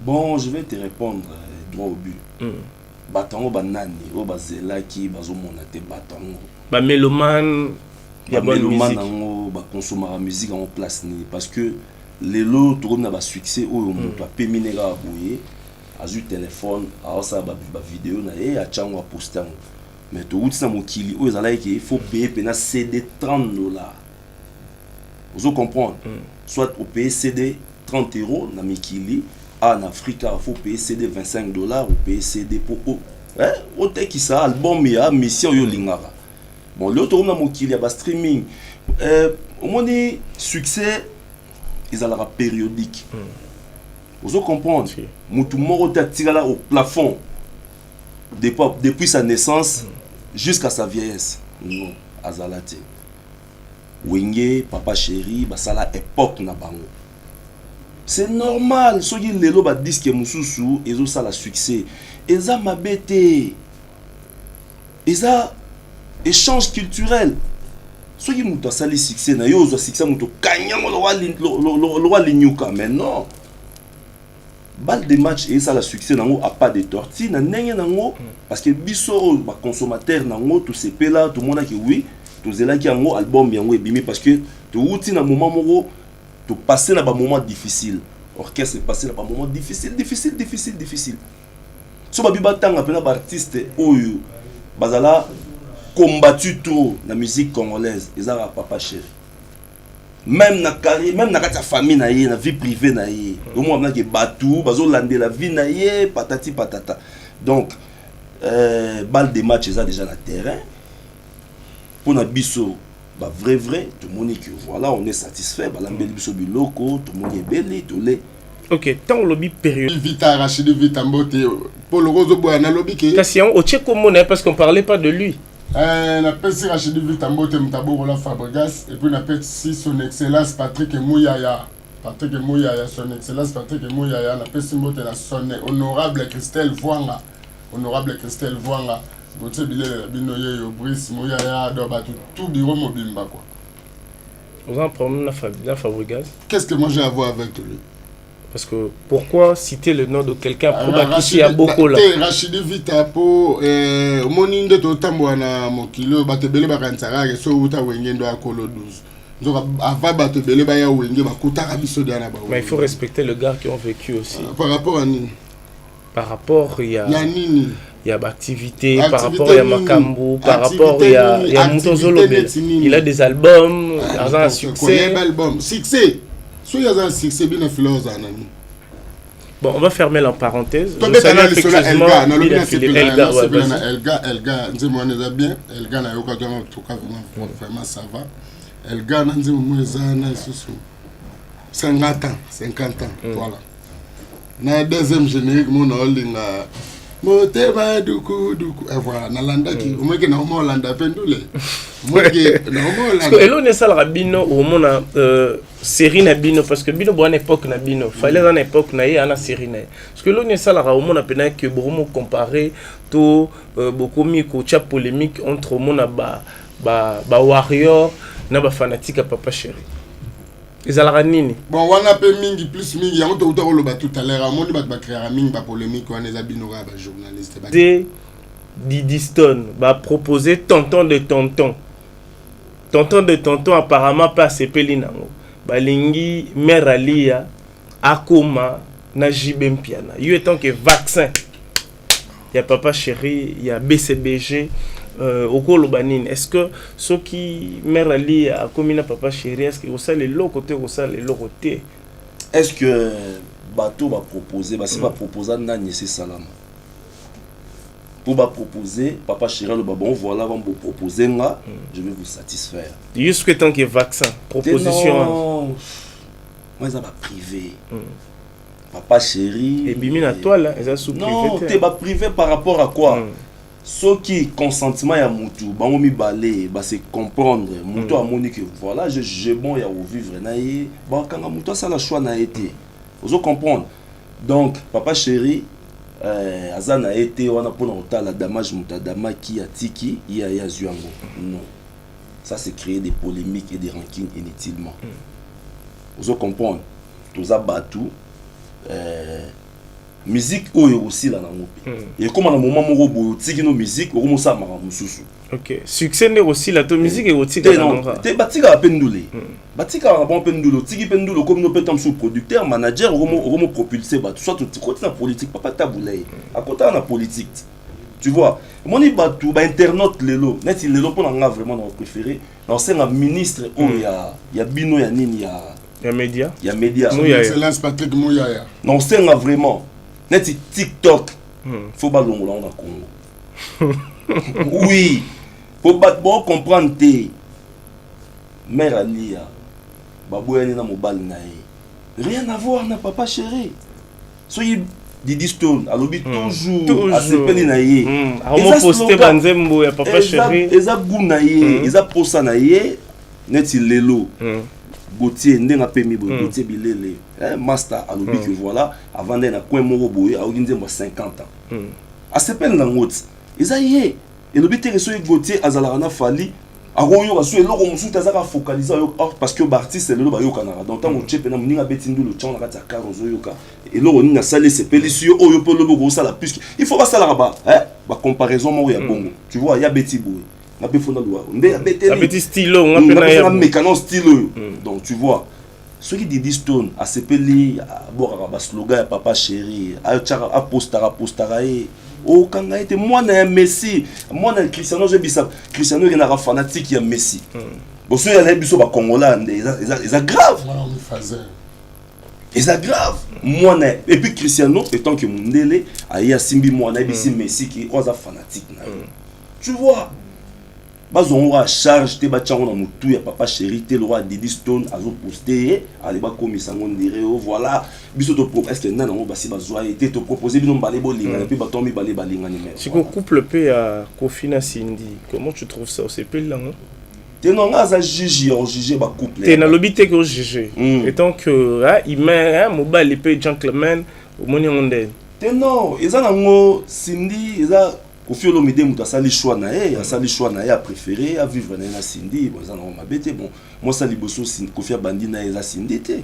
Bon, je vais te répondre droit au but. Batango banani, o bazela ki bazomona te batango. Ba mélomane, ya bonne musique. Ba consommer la musique en place ni parce que les lots tout na ba succès o moto a peminera aboyer, a eu téléphone, a ça ba vidéo na e a chango a poster. Mais to utsa mokili o ezala ki il faut payer pena CD $30. Vous comprenez? Soit au payer CD 30 € na mikili. En Afrique, il faut payer CD $25 ou payer CD pour au qui ça album ya mission yo lingara. Bon l'autre on a mon qu'il y a streaming. Au moins dit succès ils ont la périodique. Vous comprenez? Mutu moro ta tirala au plafond depuis sa naissance jusqu'à sa vieillesse non azala te wenge papa chéri basala époque na bango c'est normal soki lelo ba disque mususu ezo sala succès eza mabete eza échange culturel soki muto asali succès na yo ozwa succès muto kanyango lo wa linyuka mais non balle de match et ça la succès nango a pas de tortille na ndenge nango parce que biso ba consommateur nango tout se pela tout monde qui oui tout zela ki yango album yango ebimi parce que tout outi na moment moko tout passer na ba moment difficile orchestre passer na ba moment difficile so ba biba tanga pena ba artiste oyo bazala combattu trop la musique congolaise ezala papa chéri même na carrière même na kata famille na ye na vie privée na ye au moins na ke batu bazo lande la vie na ye patati patata donc balle de match ça déjà na terrain pour na biso ba vrai tout le monde que voilà on est satisfait ba lambeli biso biloko tout le monde est belé tout les OK tant lobby période Vita Rachidi Vita Mbote pour le Rozo Boana lobby que Cassian au Tchèque parce qu'on parlait pas de lui. Na pesi Rachidi Vita Mbote Mtabo la Fabregas et puis na pesi son excellence Patrick Mouyaya son excellence Patrick Mouyaya na pesi Mbote na son honorable Christelle Voanga Bote bilele bino yeyo Brice Mouyaya do ba tout bureau mobimba quoi. Vous avez un problème na Fabregas? Qu'est-ce que moi j'ai à voir avec lui? Parce que pourquoi citer le nom de quelqu'un pour qu'il y a beaucoup là? Rachidi Vita po moninde to tambo na mokilo batebele bakantsara so uta wengendo akolo 12. Donc avant batebele ba ya wenge bakutaka biso diana ba. Mais il faut respecter les gars qui ont vécu aussi. Par rapport à nini? Par rapport il y a nini? Il y a activité, par rapport il y a Makambu, par rapport il y a Mutozolo, il a des albums, il a un succès. Succès. So ya za succès bien philosophe anani. Bon, on va fermer la parenthèse. Elga, nzemo neza bien. Elga na yoka kama tuka vraiment ça va. Elga na nzemo mweza na susu. 50 ans, voilà. Na deuxième générique mon olinga motema duku et voilà na landa ki omeke na mo landa pendule. Moke na mo landa. Parce que elo ne sala bino au mona série na bino parce que bino bonne époque na bino fallait dans époque na ya na série na parce que elo ne sala au mona pena que beaucoup comparer tout beaucoup mis ko cha polémique entre mona ba warrior na ba fanatique à papa chéri. Ezalaka nini? Bon, on a peu mingi plus mingi yango to utoloba tout à l'heure amoni ba créer mingi ba polémique on eza binora ba journaliste ba Didi Stone va proposer tonton de tonton apparemment pas sepeli nango balingi mère alia akoma na jibempiana yo étant que vaccin il y a papa chéri il y a BCBG au Kolobanine. Est-ce que ceux qui mère ali a commis na papa chéri est-ce que ça les l'autre côté est-ce que bateau va proposer bah c'est pas proposer nani c'est salam pour va proposer papa chéri le bon voilà va me proposer nga je vais vous satisfaire jusqu'à tant que vaccin proposition moi ça va privé papa chéri et bimi na toi là ça sous privé non t'es pas privé par rapport à quoi ce qui consentement ya mutu bango mi balé ba c'est comprendre mutu a moni que voilà je bon ya au vivre na ye ba kanga mutu ça la choix na été vous comprendre donc papa chéri azana été on a pour la damage mutadama qui a tiki ya zuango non ça c'est créer des polémiques et des rankings inutilement vous comprendre tous abatu musique oyo aussi là na ngope et comme na moment moko boyo tiki no musique o komosa maka mususu OK succès ne aussi la to musique et aussi là te batika pendule batika ba bon pendule tiki pendule comme no petam sous producteur manager o komo propulser ba tout ça tout côté na politique papa tabulay à côté na politique tu vois moni batu ba internaute lelo net lelo pour nga vraiment na préféré na c'est un ministre o ya bino ya nini ya média excellence Patrick Mouyaya non c'est vraiment net TikTok faut pas longola on a Congo oui faut pas bon comprendre té mère alia baboyani na mobile nae rien à voir na papa chéri soyi Didi Stone alobi toujours asepeli na ye amo poster banzembo ya papa chéri eza goût na ye eza posa na ye neti lelo Gauthier ndenga pemi boy Gauthier bilele master alobi que voilà avant d'aller na coin moko boy aoki nzembo 50 ans asepeli na ngoti eza ye elobi te so Gauthier azalaka na fali akoyoka so eloko mosusu azaka focaliser parce que l'artiste lelo bayokanaka donc tango chepe na moninga beti ndulu tchon na kati ya karo zoyoka eloko nini asali sepeli si oyo po lobo ko sala puisque il faut basalaka ba comparaison moko ya bongo tu vois ya beti boy na pe fona loi nde ya beti petit stylo on a ya mécano stylo donc tu vois ce qui dit Stone asepeli boraka ba slogan ya papa chéri a postara o kanga ete mwana ya Messi mwana Cristiano Jebisa Cristiano est un fanatique ya Messi bon so ya la biso ba congolais eza grave eza grave mwana et puis Cristiano étant que mondele aya simbi mwana bisi Messi qui oza fanatique na tu vois bazongo a charge te ba tchango na mutu ya papa chéri te le roi Didi Stone azo poster ali ba komisa ngondire voilà biso to est-ce que nana ngo basi bazwa été te proposer bino mbale bolinga et puis batombi balé balinga ni même si ko couple pe à Kofina Cindy comment tu trouves ça c'est pe là non te non nga juger ba couple te na lobité que juger étant que il met mobile pe gentleman au moni onde te non ezana ngo Cindy eza Kofi Olomide muta sali choix na ye asali choix na ye a préféré à vivre na Cindy bon ezana ngo mabete bon moi sali boso Kofi abandi na eza Cindy te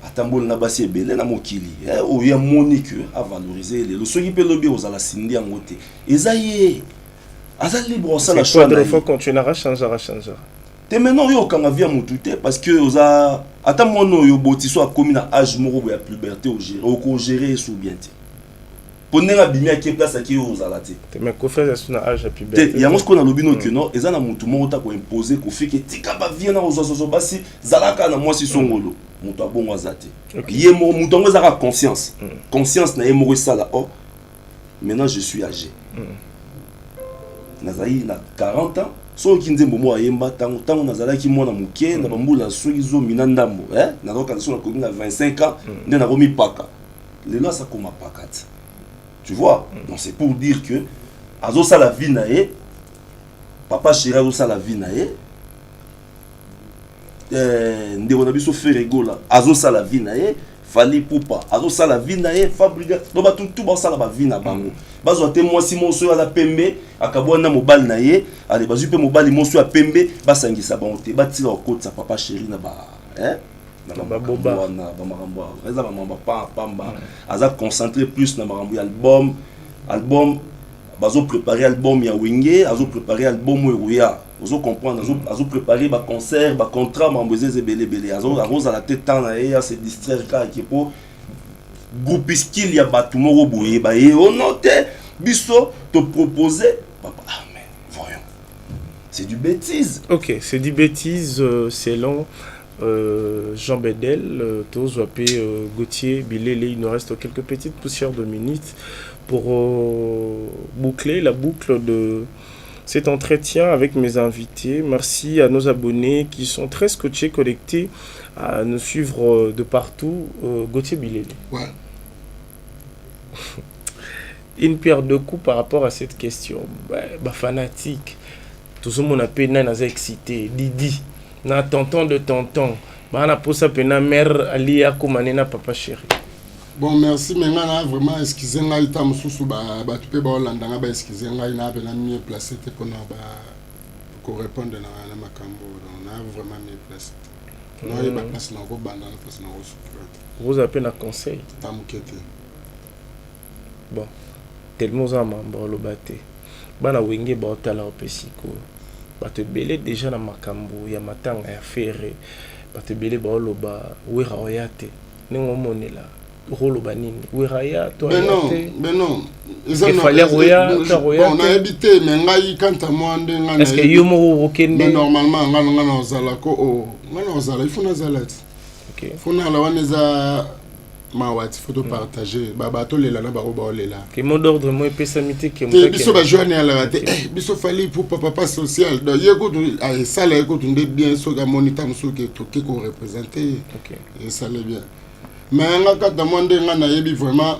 atambol na basi ebele na mokili o ya Monique a valoriser le soki pe lobi ozala Cindy yango te eza ye aza libre au sala choix na fois continuer à changer te maintenant yo kanga via mutu te parce que oza ata mono yo botiso a komi na âge moko ya puberté au gérer au gérer sous bien te ponera bimia ki place aki ozala te mais ko faire ça na âge ya puberté te yango skona lobino que non eza na mutu moko ta ko imposer ko fike tika ba vie na ozozo basi zalaka na mwasi songolo mutu abongo azate ye mo mutu ngo zaka conscience conscience na ye moko sala oh maintenant je suis âgé nazali na 40 ans so ki nzembo mo ayemba tango nazalaki mwana muke na bambula soki zomi na ndambo nazoka so na komi na 25 ans nde na komi paka lelo sa koma pakati tu vois donc c'est pour dire que azo ça la vie nae papa chéri azo ça la vie nae ndeko na biso feregola azo ça la vie nae fali pupa azo ça la vie nae fabrica do ba tout ba ça la ba vie na bango bazo te moi si mon so ala pembe akabona mobile nae ale bazu pe mobile mon so ya pembe basangisa bango te batila okoti sa papa chéri na ba na boba na ba marambo eza ba mamba pamba aza concentré plus na marambo ya album bazo préparer album ya Wenge azo préparer album Eroya ozo comprendre azo préparer ba concert ba contrat marambo belé azo la tête temps na ya se distraire ka ekipo groupe skill ya batu moko boye ba e onote biso te proposer papa mais voyons c'est du bêtise. OK, c'est du bêtise selon Jean Bedel, Tozwapé, Gauthier, Bilele. Il nous reste quelques petites poussières de minutes pour boucler la boucle de cet entretien avec mes invités. Merci à nos abonnés qui sont très scotchés, connectés, à nous suivre de partout. Gauthier Bilele. Ouais. Une pierre deux coups par rapport à cette question. Bah, fanatique. Tout ce monde a peine à excité. Didi. Na tonton de tonton bana posa pena mère ali ya komane na papa chéri. Bon merci mais ngana vraiment excuser ngai ta mususu ba tu pe ba olanda nga ba excuser ngai na pe na mieux placé te pour na ba ko répondre na makambo on a vraiment mieux placé. Non il ba place na ko banda na place na ko support. Vous appelez un conseil ta mukete. Bon tellement za mambo lo baté. Bana wenge ba otala opesiko. Bato belé déjà na makambo ya matanga ya ferre bato belé ba loba wera oyate ningo monela roloba nini wera ya to oyate mais non il fallait roya on a habité mais ngai quand à moi ndengana est-ce que yo mo okende mais normalement ngana ozala ko ngana ozala il faut na zalati OK faut na la waneza mawati faut partager baba to lela na baro ba lela que mot d'ordre moi pesamité que mo biso ba journée ala te biso fali pour papa social donc yeko ay sala yeko tunde bien so ga monitor muso ke to ke ko représenter OK et ça le bien mais nga kata monde nga na yebi vraiment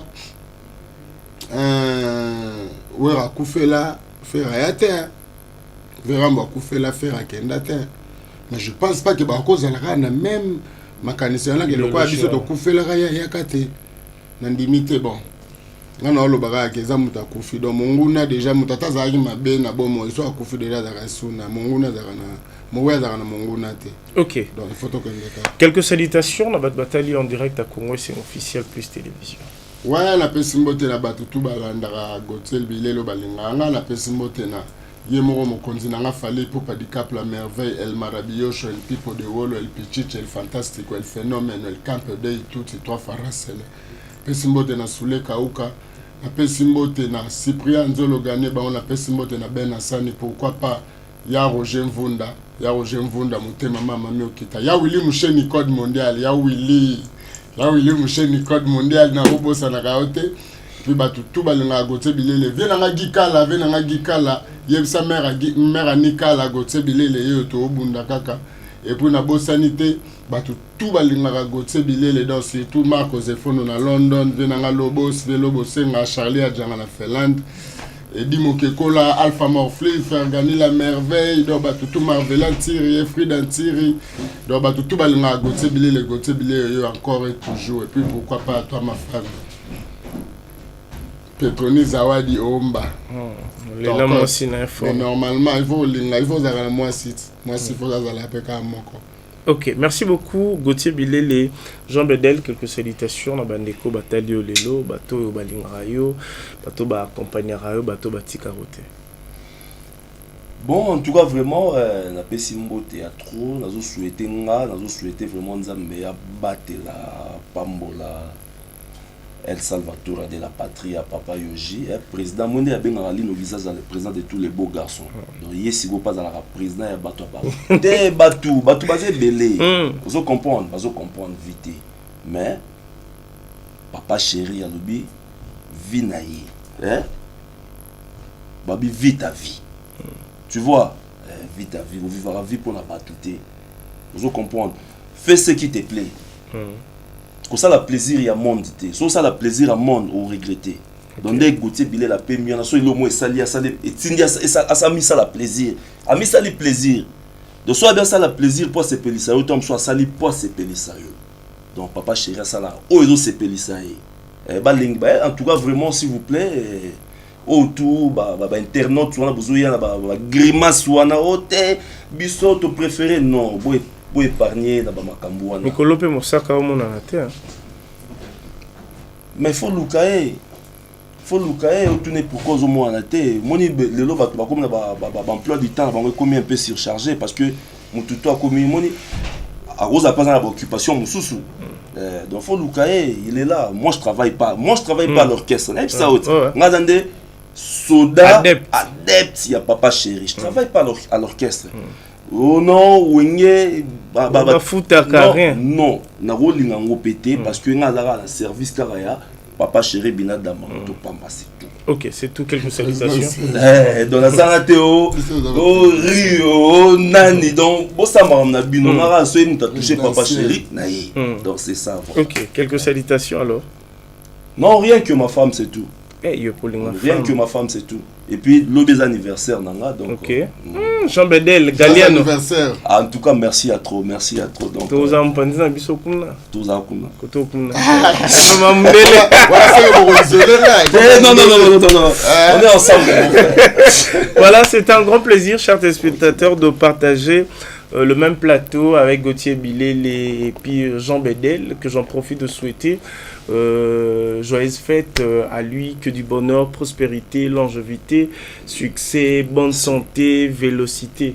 wera akufela faire aya te verambo akufela faire akenda te. Mais je pense pas que bakozalaka na même makanisi wana keloko ya biso tokufelaka yaka te na ndimi te. Bon ngana olobaka ke eza moto akufi donc monguna déjà moto ata azalaki mabe na bomo so akufi déjà azalaka suna monguna azalaka na mowe azalaka na monguna te. Ok, donc il faut tokendeka. Quelques salutations na bato batali en direct à Congo, c'est officiel plus télévision. Ouais, na pesi mbote na bato tu balandaka Gauthier Bilelo balinganga na pesi mbote na ye moko mokonzi nanga fallait pour pas cap la merveille el maravilloso el pipo de wolo el pichiche el fantastico el phénomène el campo dei tutti trois farasele pesi mbote na Sule Kauka na pesi mbote na Cyprien Nzolo Gane ba on na pesi mbote na Ben Asani pourquoi pas ya Roger Mvunda mutema mama miokita ya Willy Musheni code mondial ya Willy Musheni code mondial na robosa na kaote puis batu tout balinga Gauthier Bilele vient na gikala yebisa mère Nikala Gauthier Bilele yo to obunda kaka et puis na bosanité batu tout balinga Gauthier Bilele dans surtout Marco Zefono na London vient na Lobos Senga Charlie Adjanga na Finlande et Dimokekola Alpha Morfley Fergani la merveille do batu tout Marvelan Thierry Frida Thierry do batu tout balinga Gauthier Bilele yo encore et toujours et puis pourquoi pas toi ma femme Petroni Zawadi Omba. Les noms aussi n'informent. Mais normalement, il faut avoir moi site. Moi si faut avoir la PK moko. Ok, merci beaucoup Gauthier Bilele, Jean Bedel, quelques salutations na bandeko batalio lelo, bato balingrayo, bato ba accompagnerayo, bato batikarote. Bon, en tout cas vraiment na pesi mbote ya trop, nazo souhaiter vraiment nzambe ya batela pambola El Salvatore de la patrie à Papa Yoji, président Monde a bien Lino Visage, le président de tous les beaux garçons. Donc il est pas dans la président et bateau à des bateaux basé belé. Vous comprendre vite. Mais Papa chéri a l'obi vie naïe, babi vite ta vie. Tu vois, vite ta vie, vous vivre la vie pour la batuté. Vous comprendre. Fais ce qui te plaît. Comme ça, le plaisir, il y a monde. Comme ça, le plaisir, il y a monde, on regrette. Donc, dès que Gauthier Bilé la paix, il y a un mot, et ça, a mis ça le plaisir. A mis ça le plaisir. Donc, soit bien ça le plaisir pour se pélisser, soit ça le pour se pélisser. Donc, papa chéri, ça là, oh, ils ont se pélisser. En tout cas, vraiment, s'il vous plaît, autour, internaute, tu as besoin de grimace, tu as biso, tu préféré, non, pour épargner dans ma cambouana. Mais Kolope Mosaka au monde en terre. Mais faut lukae au tourner pour cause au moins en terre. Moni le lo va comme emploi du temps va comme un peu surchargé parce que mon tuto a commis moni à cause à pas dans l'occupation mususu. Donc faut lukae, il est là. Moi je travaille pas à l'orchestre. Et puis ça autre. Ngazande soda adepte, il y a papa chéri. Je travaille pas à l'orchestre. Oh non, Wenge, non, na rolinga ngo pété parce que nga la service karaya, papa chéri binada manto pamba c'est tout. OK, c'est tout, quelques salutations. Dans la Sanateo, Rio, Nani, donc bon ça m'a bino mara so nous t'a touché papa chéri, naï. Donc c'est ça. OK, quelques salutations alors. Non, rien que ma femme c'est tout. Rien que ma femme c'est tout. Et puis l'obés anniversaire nanga donc. OK. Jean Bedel Galiano anniversaire. En tout cas merci à trop donc. Tous en pandina biso kuna. Tous en kuna. Koto kuna. Maman Mbele. Voilà c'est bon isolé là. Non. On est ensemble. Voilà, c'est un grand plaisir chers téléspectateurs de partager le même plateau avec Gauthier Bilele et puis Jean Bedel, que j'en profite de souhaiter joyeuse fête à lui, que du bonheur, prospérité, longévité, succès, bonne santé, vélocité.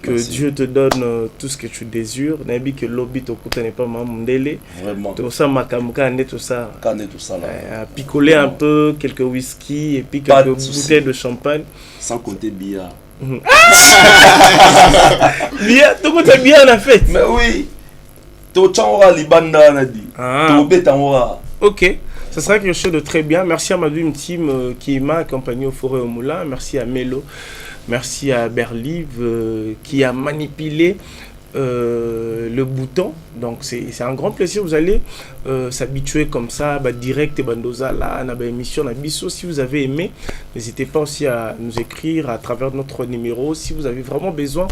Que merci. Dieu te donne tout ce que tu désires. Nabi que l'obit au côté n'est pas mamundele. Vraiment. Tout ça, makamuka, tout ça. Tout ça là. Picoler un peu, quelques whisky et puis quelques bouteilles de champagne. Sans compter billard. Bien, tout le monde bien en fait. Mais oui. Ok, ça sera quelque chose de très bien. Merci à ma dream team qui m'a accompagné au Forêt au Moulin. Merci à Melo. Merci à Berlive qui a manipulé le bouton. Donc c'est un grand plaisir. Vous allez s'habituer comme ça, direct et bandoza là, na émission na biso. Si vous avez aimé, n'hésitez pas aussi à nous écrire à travers notre numéro. Si vous avez vraiment besoin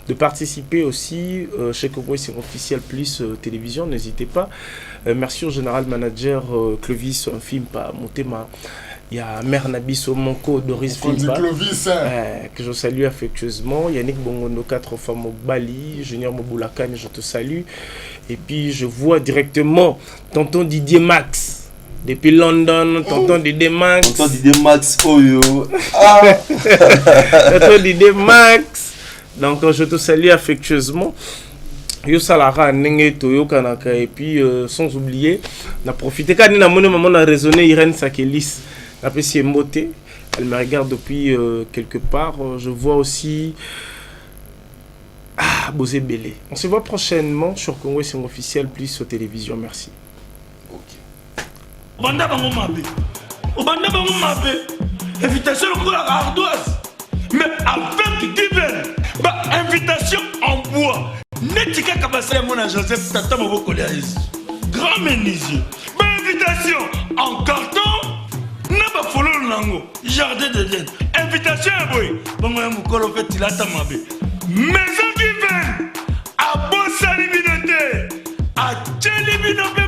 de participer aussi chez Congo c'est officiel plus télévision, n'hésitez pas. Merci au général manager Clovis Fimpa Montema. Il y a Mère Nabiso Monko Doris Fimpa que je salue affectueusement. Yannick Bongono 4 femmes au Bali, Junior Moboulakane, je te salue. Et puis je vois directement tonton Didier Max depuis London, tonton Didier Max. Tonton Didier Max, oh yo. Tonton Didier Max. Donc je te salue affectueusement. Yo salara nenge toyo kanaka et puis sans oublier na profiter quand na maman a raisonné Irène Sakelis. Apprécié Moté, elle me regarde depuis quelque part. Je vois aussi Bosé Bélé. On se voit prochainement sur Congo c'est officiel plus aux télévisions. Merci. Banda bango mabe. Banda bango mabe. Invitation au la ardoise. Mais avec divers. Invitation en bois. Netika Kabasa mon Joseph Tata Moboko Léaïs. Grand menuisier. Invitation en carton. Naba follow nango. Jardin de Dieu. Invitation à boy. Bongo ya mukolo fait tilata mabe. Maison divine. A Bossa Libinoté. A Tchelibinoté.